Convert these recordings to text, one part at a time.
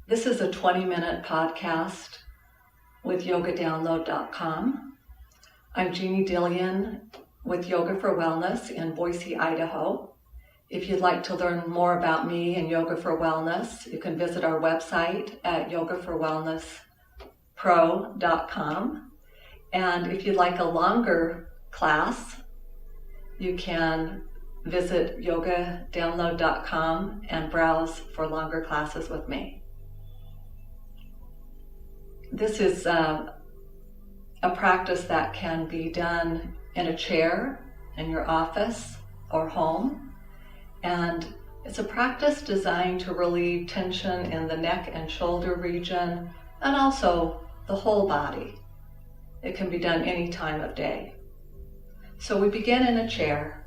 This is a 20-minute podcast with yogadownload.com. I'm Jeannie Dillion with Yoga for Wellness in Boise, Idaho. If you'd like to learn more about me and Yoga for Wellness, you can visit our website at yogaforwellnesspro.com. And if you'd like a longer class, you can visit yogadownload.com and browse for longer classes with me. This is a practice that can be done in a chair in your office or home. And it's a practice designed to relieve tension in the neck and shoulder region and also the whole body. It can be done any time of day. So we begin in a chair.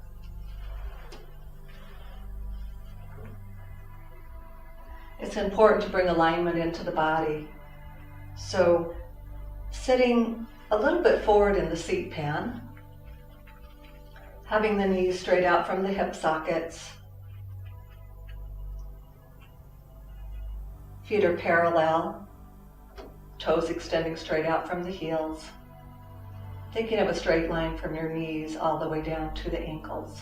It's important to bring alignment into the body. So sitting a little bit forward in the seat pan, having the knees straight out from the hip sockets, feet are parallel, toes extending straight out from the heels, thinking of a straight line from your knees all the way down to the ankles.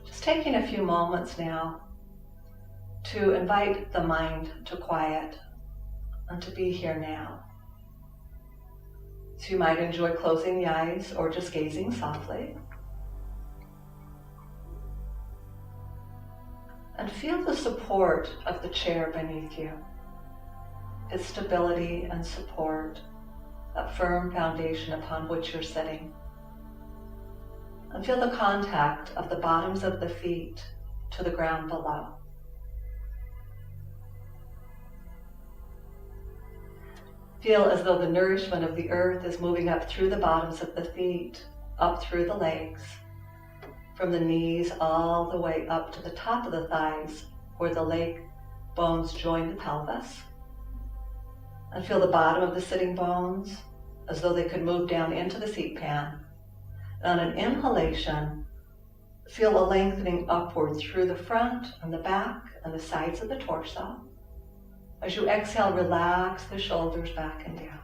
Just taking a few moments now to invite the mind to quiet and to be here now. So you might enjoy closing the eyes or just gazing softly. And feel the support of the chair beneath you, its stability and support, that firm foundation upon which you're sitting. And feel the contact of the bottoms of the feet to the ground below. Feel as though the nourishment of the earth is moving up through the bottoms of the feet, up through the legs, from the knees all the way up to the top of the thighs, where the leg bones join the pelvis. And feel the bottom of the sitting bones as though they could move down into the seat pan. And on an inhalation, feel a lengthening upward through the front and the back and the sides of the torso. As you exhale, relax the shoulders back and down.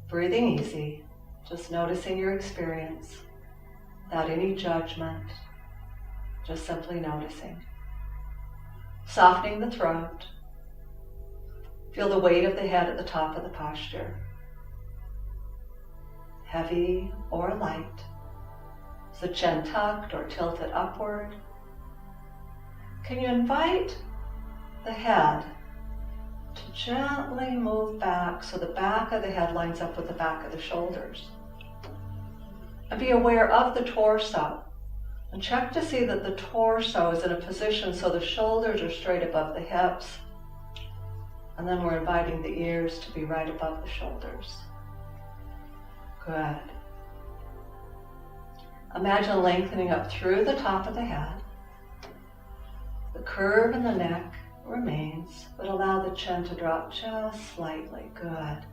Breathing easy, just noticing your experience without any judgment, just simply noticing. Softening the throat. Feel the weight of the head at the top of the posture. Heavy or light. Is the chin tucked or tilted upward? Can you invite the head to gently move back so the back of the head lines up with the back of the shoulders? And be aware of the torso. And check to see that the torso is in a position so the shoulders are straight above the hips. And then we're inviting the ears to be right above the shoulders. Good. Imagine lengthening up through the top of the head. The curve in the neck remains, but allow the chin to drop just slightly. Good.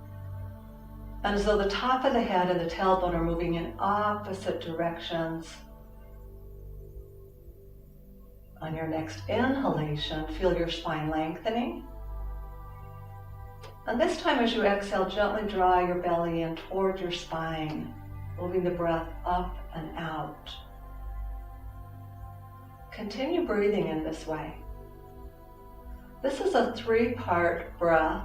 And as though the top of the head and the tailbone are moving in opposite directions. On your next inhalation, feel your spine lengthening. And this time as you exhale, gently draw your belly in toward your spine, moving the breath up and out. Continue breathing in this way. This is a 3-part breath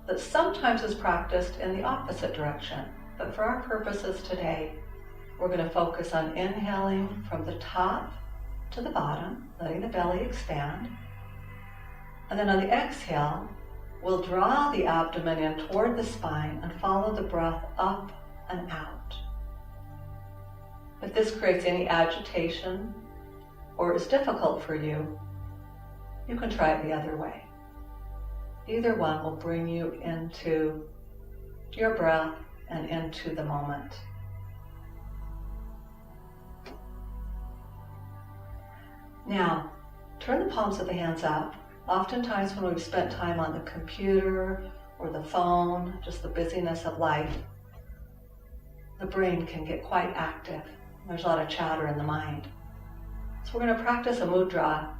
that sometimes is practiced in the opposite direction, but for our purposes today, we're going to focus on inhaling from the top to the bottom, letting the belly expand. And then on the exhale, we'll draw the abdomen in toward the spine and follow the breath up and out. If this creates any agitation or is difficult for you, you can try it the other way. Either one will bring you into your breath and into the moment. Now, turn the palms of the hands up. Oftentimes when we've spent time on the computer or the phone, just the busyness of life, the brain can get quite active. There's a lot of chatter in the mind. So we're going to practice a mudra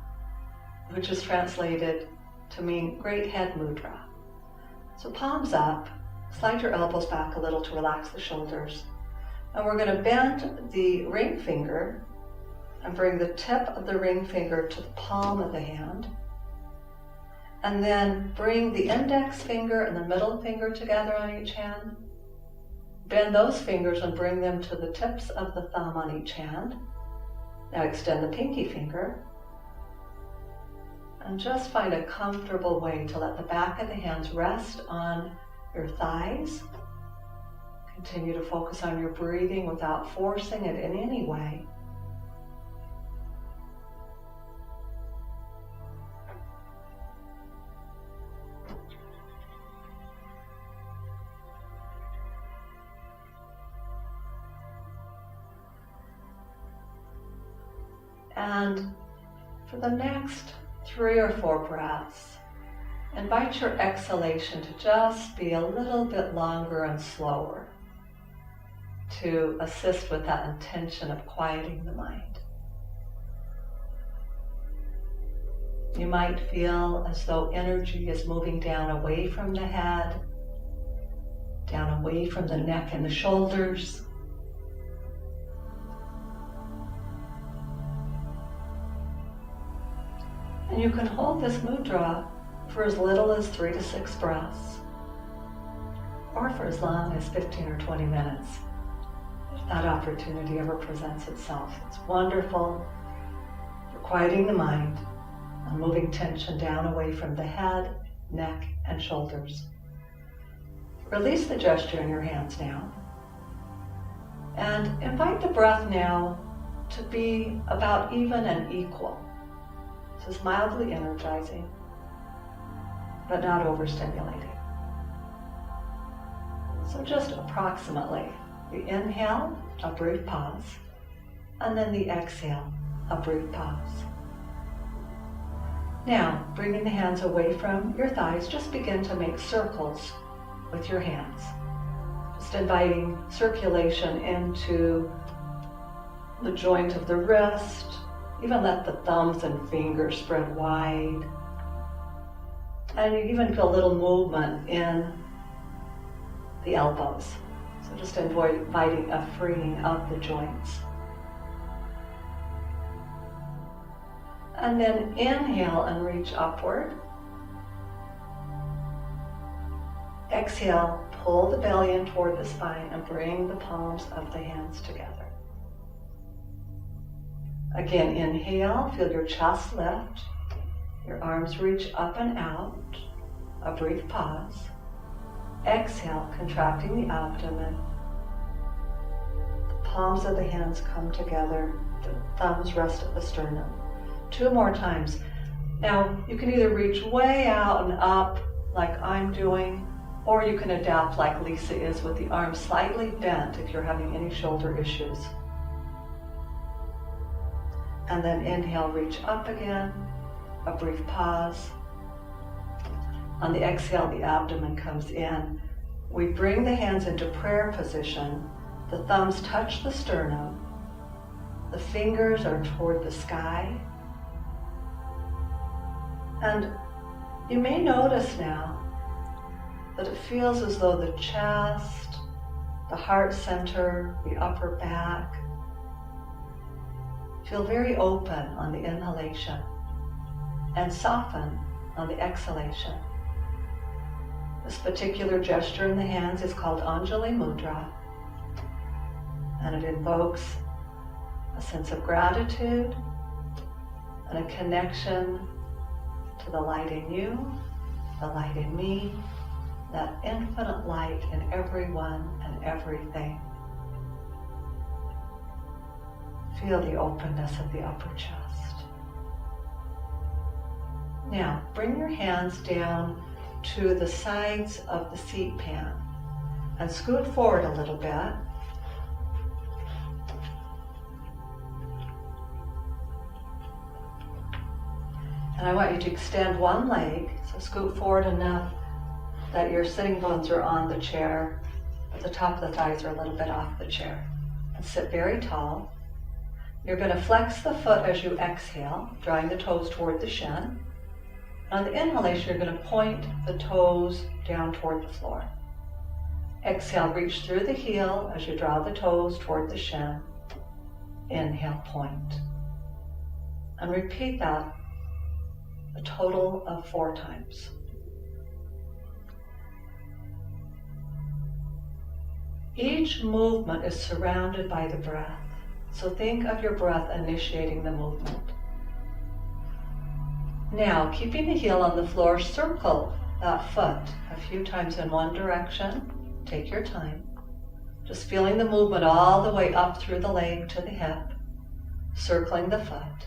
which is translated to mean great head mudra. So palms up, slide your elbows back a little to relax the shoulders. And we're going to bend the ring finger and bring the tip of the ring finger to the palm of the hand. And then bring the index finger and the middle finger together on each hand. Bend those fingers and bring them to the tips of the thumb on each hand. Now extend the pinky finger. And just find a comfortable way to let the back of the hands rest on your thighs. Continue to focus on your breathing without forcing it in any way. And for the next 3 or 4 breaths, invite your exhalation to just be a little bit longer and slower to assist with that intention of quieting the mind. You might feel as though energy is moving down away from the head, down away from the neck and the shoulders. And you can hold this mudra for as little as 3 to 6 breaths, or for as long as 15 or 20 minutes, if that opportunity ever presents itself. It's wonderful for quieting the mind and moving tension down away from the head, neck, and shoulders. Release the gesture in your hands now, and invite the breath now to be about even and equal. This is mildly energizing, but not overstimulating. So just approximately the inhale, a brief pause, and then the exhale, a brief pause. Now, bringing the hands away from your thighs, just begin to make circles with your hands. Just inviting circulation into the joint of the wrist. Even let the thumbs and fingers spread wide. And you even feel a little movement in the elbows. So just inviting a freeing of the joints. And then inhale and reach upward. Exhale, pull the belly in toward the spine and bring the palms of the hands together. Again, inhale, feel your chest lift, your arms reach up and out, a brief pause. Exhale, contracting the abdomen. The palms of the hands come together, the thumbs rest at the sternum. 2 more times. Now, you can either reach way out and up like I'm doing, or you can adapt like Lisa is with the arms slightly bent if you're having any shoulder issues. And then inhale, reach up again, a brief pause. On the exhale, the abdomen comes in. We bring the hands into prayer position. The thumbs touch the sternum. The fingers are toward the sky. And you may notice now that it feels as though the chest, the heart center, the upper back, feel very open on the inhalation and soften on the exhalation. This particular gesture in the hands is called Anjali Mudra, and it invokes a sense of gratitude and a connection to the light in you, the light in me, that infinite light in everyone and everything. Feel the openness of the upper chest. Now, bring your hands down to the sides of the seat pan and scoot forward a little bit. And I want you to extend one leg, so scoot forward enough that your sitting bones are on the chair, but the top of the thighs are a little bit off the chair. And sit very tall. You're going to flex the foot as you exhale, drawing the toes toward the shin. On the inhalation, you're going to point the toes down toward the floor. Exhale, reach through the heel as you draw the toes toward the shin. Inhale, point. And repeat that a total of 4 times. Each movement is surrounded by the breath. So think of your breath initiating the movement. Now, keeping the heel on the floor, circle that foot a few times in one direction. Take your time. Just feeling the movement all the way up through the leg to the hip, circling the foot.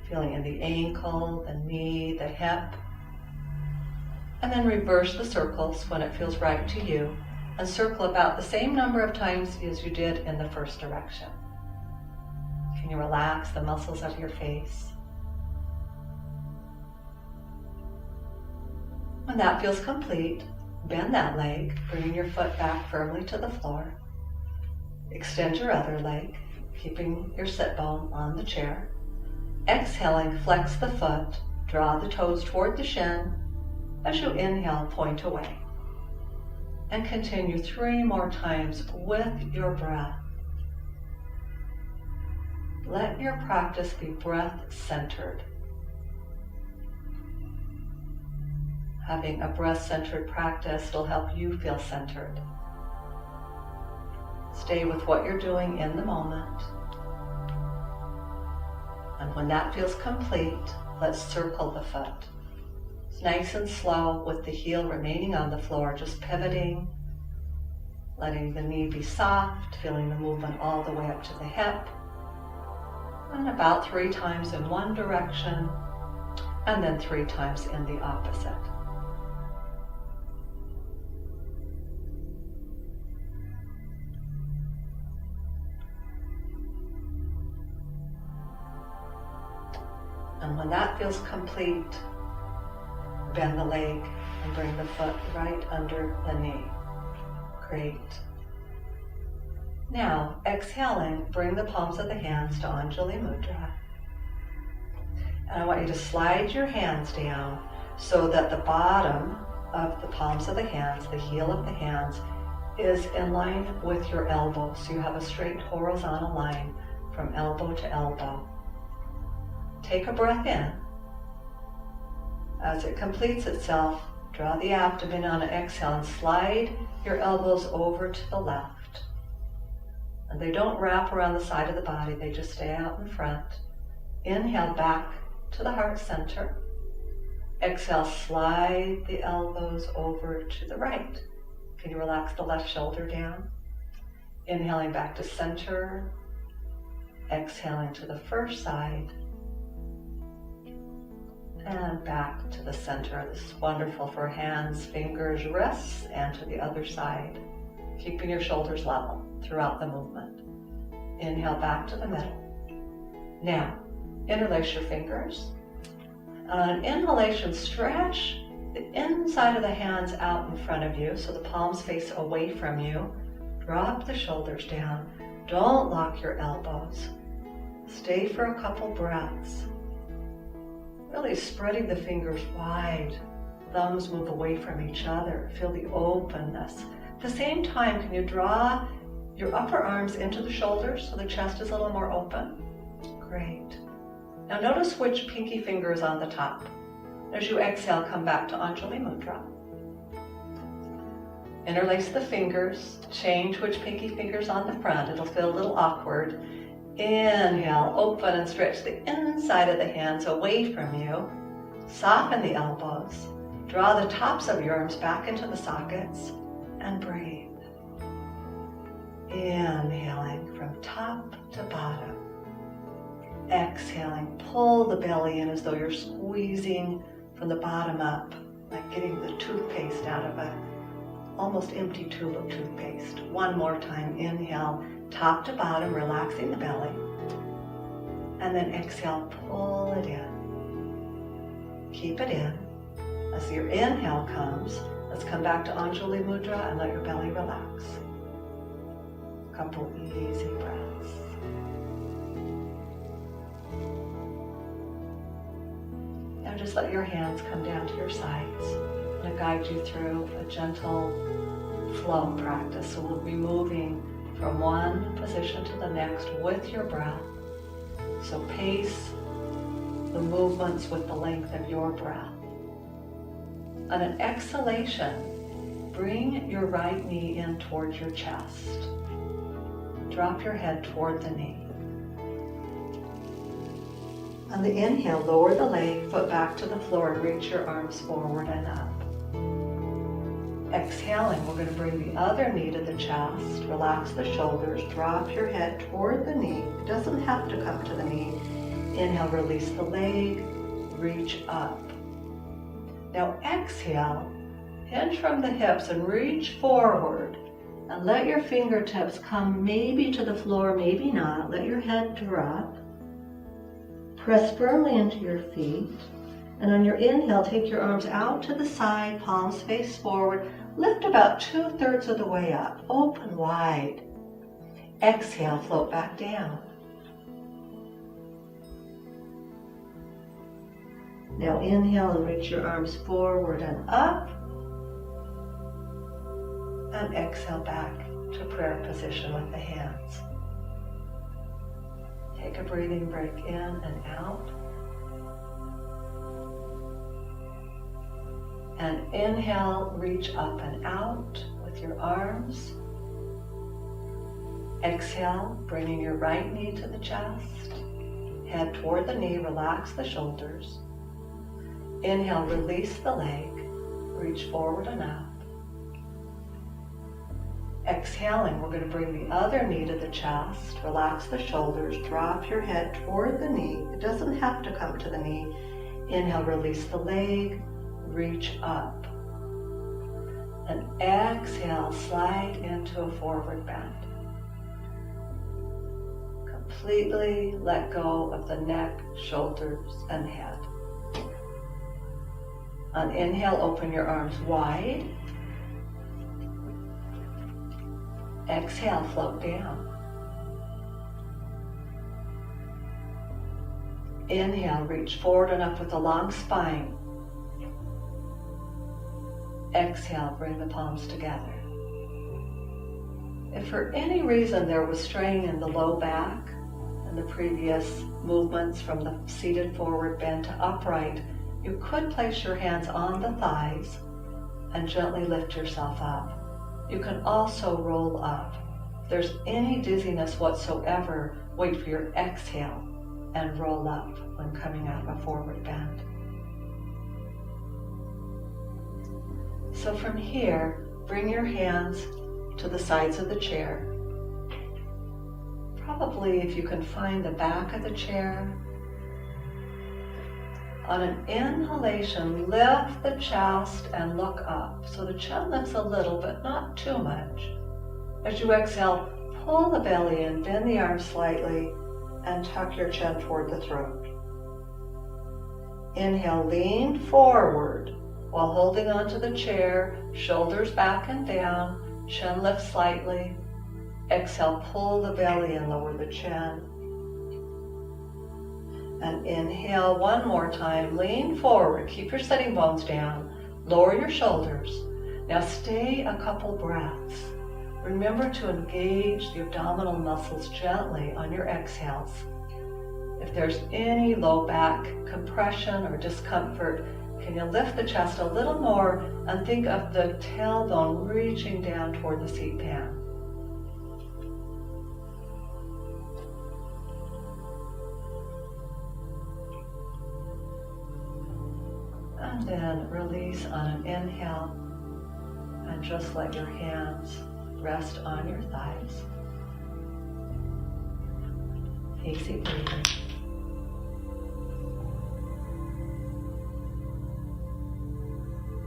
Feeling in the ankle, the knee, the hip. And then reverse the circles when it feels right to you, and circle about the same number of times as you did in the first direction. Can you relax the muscles of your face? When that feels complete, bend that leg, bringing your foot back firmly to the floor. Extend your other leg, keeping your sit bone on the chair. Exhaling, flex the foot, draw the toes toward the shin. As you inhale, point away. And continue 3 more times with your breath. Let your practice be breath-centered. Having a breath-centered practice will help you feel centered. Stay with what you're doing in the moment. And when that feels complete, let's circle the foot. It's nice and slow with the heel remaining on the floor, just pivoting, letting the knee be soft, feeling the movement all the way up to the hip. And about 3 times in one direction, and then 3 times in the opposite. And when that feels complete, bend the leg and bring the foot right under the knee. Great. Now, exhaling, bring the palms of the hands to Anjali Mudra. And I want you to slide your hands down so that the bottom of the palms of the hands, the heel of the hands, is in line with your elbow. So you have a straight horizontal line from elbow to elbow. Take a breath in. As it completes itself, draw the abdomen on an exhale and slide your elbows over to the left. And they don't wrap around the side of the body, they just stay out in front. Inhale back to the heart center. Exhale, slide the elbows over to the right. Can you relax the left shoulder down? Inhaling back to center. Exhaling to the first side. And back to the center. This is wonderful for hands, fingers, wrists, and to the other side. Keeping your shoulders level throughout the movement. Inhale back to the middle. Now, interlace your fingers. On an inhalation, stretch the inside of the hands out in front of you so the palms face away from you. Drop the shoulders down. Don't lock your elbows. Stay for a couple breaths. Really spreading the fingers wide. Thumbs move away from each other. Feel the openness. At the same time, can you draw your upper arms into the shoulders so the chest is a little more open? Great. Now notice which pinky finger is on the top. As you exhale, come back to Anjali Mudra. Interlace the fingers. Change which pinky finger's on the front. It'll feel a little awkward. Inhale, open and stretch the inside of the hands away from you. Soften the elbows. Draw the tops of your arms back into the sockets and breathe. Inhaling from top to bottom. Exhaling, pull the belly in as though you're squeezing from the bottom up, like getting the toothpaste out of an almost empty tube of toothpaste. One more time, inhale, top to bottom, relaxing the belly. And then exhale, pull it in. Keep it in. As your inhale comes, let's come back to Anjali Mudra and let your belly relax. A couple easy breaths. just let your hands come down to your sides. I'm going to guide you through a gentle flow practice. So we'll be moving from one position to the next with your breath. So pace the movements with the length of your breath. On an exhalation, bring your right knee in towards your chest. Drop your head toward the knee. On the inhale, lower the leg, foot back to the floor, and reach your arms forward and up. Exhaling, we're going to bring the other knee to the chest, relax the shoulders, drop your head toward the knee. It doesn't have to come to the knee. Inhale, release the leg, reach up. Now exhale, hinge from the hips and reach forward. And let your fingertips come maybe to the floor, maybe not. Let your head drop. Press firmly into your feet. And on your inhale, take your arms out to the side, palms face forward. Lift about 2/3 of the way up, open wide. Exhale, float back down. Now inhale and reach your arms forward and up. And exhale back to prayer position with the hands. Take a breathing break in and out. And inhale, reach up and out with your arms. Exhale, bringing your right knee to the chest. Head toward the knee, relax the shoulders. Inhale, release the leg, reach forward and up. Exhaling, we're going to bring the other knee to the chest, relax the shoulders, drop your head toward the knee. It doesn't have to come to the knee. Inhale, release the leg, reach up. And exhale, slide into a forward bend. Completely let go of the neck, shoulders, and head. On inhale, open your arms wide. Exhale, float down. Inhale, reach forward and up with a long spine. Exhale, bring the palms together. If for any reason there was strain in the low back and the previous movements from the seated forward bend to upright, you could place your hands on the thighs and gently lift yourself up. You can also roll up. If there's any dizziness whatsoever, wait for your exhale and roll up when coming out of a forward bend. So from here, bring your hands to the sides of the chair. Probably if you can find the back of the chair. On an inhalation, lift the chest and look up. So the chin lifts a little, but not too much. As you exhale, pull the belly in, bend the arms slightly, and tuck your chin toward the throat. Inhale, lean forward while holding onto the chair, shoulders back and down, chin lift slightly. Exhale, pull the belly and lower the chin. And inhale one more time, lean forward, keep your sitting bones down, lower your shoulders. Now stay a couple breaths. Remember to engage the abdominal muscles gently on your exhales. If there's any low back compression or discomfort, can you lift the chest a little more and think of the tailbone reaching down toward the seat pan. And then release on an inhale and just let your hands rest on your thighs. Easy breathing.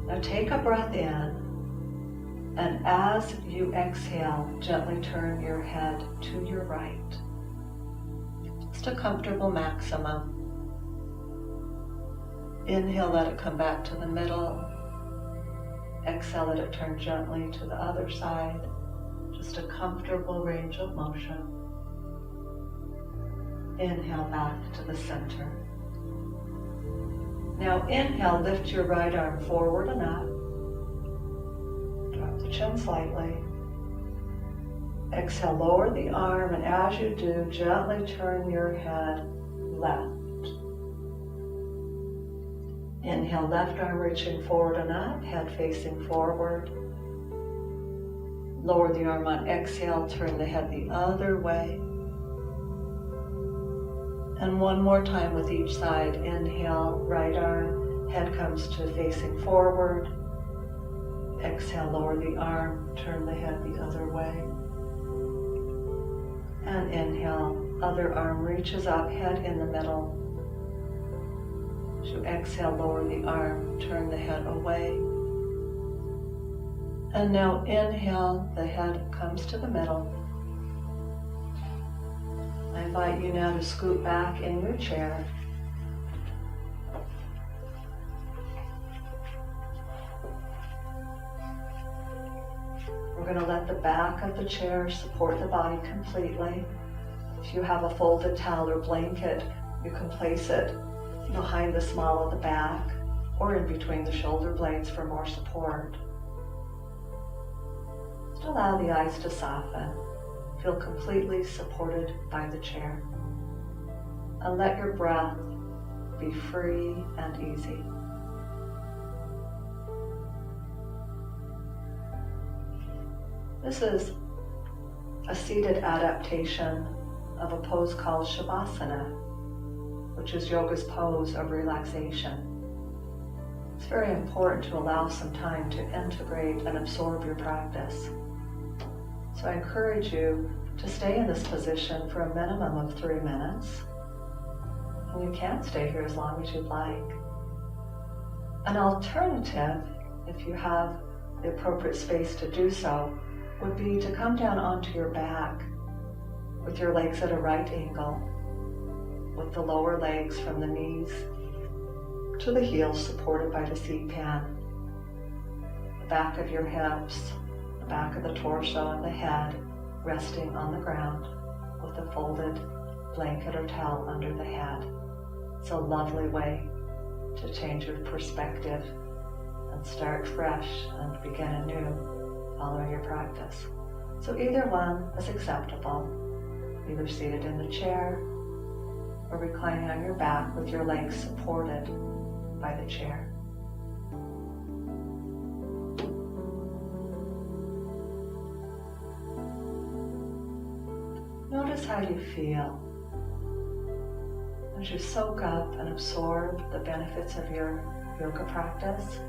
Now take a breath in, and as you exhale, gently turn your head to your right. Just a comfortable maximum. Inhale, let it come back to the middle. Exhale, let it turn gently to the other side. Just a comfortable range of motion. Inhale back to the center. Now inhale, lift your right arm forward and up. Drop the chin slightly. Exhale, lower the arm, and as you do, gently turn your head left. Inhale, left arm reaching forward and up, head facing forward. Lower the arm on exhale, turn the head the other way. And one more time with each side. Inhale, right arm, head comes to facing forward. Exhale, lower the arm, turn the head the other way. And inhale, other arm reaches up, head in the middle. As you exhale, lower the arm, turn the head away. And now inhale, the head comes to the middle. I invite you now to scoot back in your chair. We're going to let the back of the chair support the body completely. If you have a folded towel or blanket, you can place it behind the small of the back or in between the shoulder blades for more support. Just allow the eyes to soften. Feel completely supported by the chair. And let your breath be free and easy. This is a seated adaptation of a pose called Shavasana, which is yoga's pose of relaxation. It's very important to allow some time to integrate and absorb your practice. So I encourage you to stay in this position for a minimum of 3 minutes. And you can stay here as long as you'd like. An alternative, if you have the appropriate space to do so, would be to come down onto your back with your legs at a right angle, with the lower legs from the knees to the heels supported by the seat pan, the back of your hips, the back of the torso and the head resting on the ground with a folded blanket or towel under the head. It's a lovely way to change your perspective and start fresh and begin anew following your practice. So either one is acceptable, either seated in the chair or reclining on your back with your legs supported by the chair. Notice how you feel as you soak up and absorb the benefits of your yoga practice.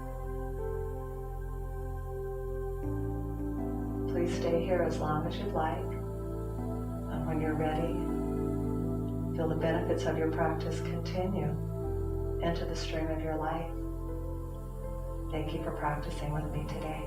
Please stay here as long as you'd like, and when you're ready, feel the benefits of your practice continue into the stream of your life. Thank you for practicing with me today.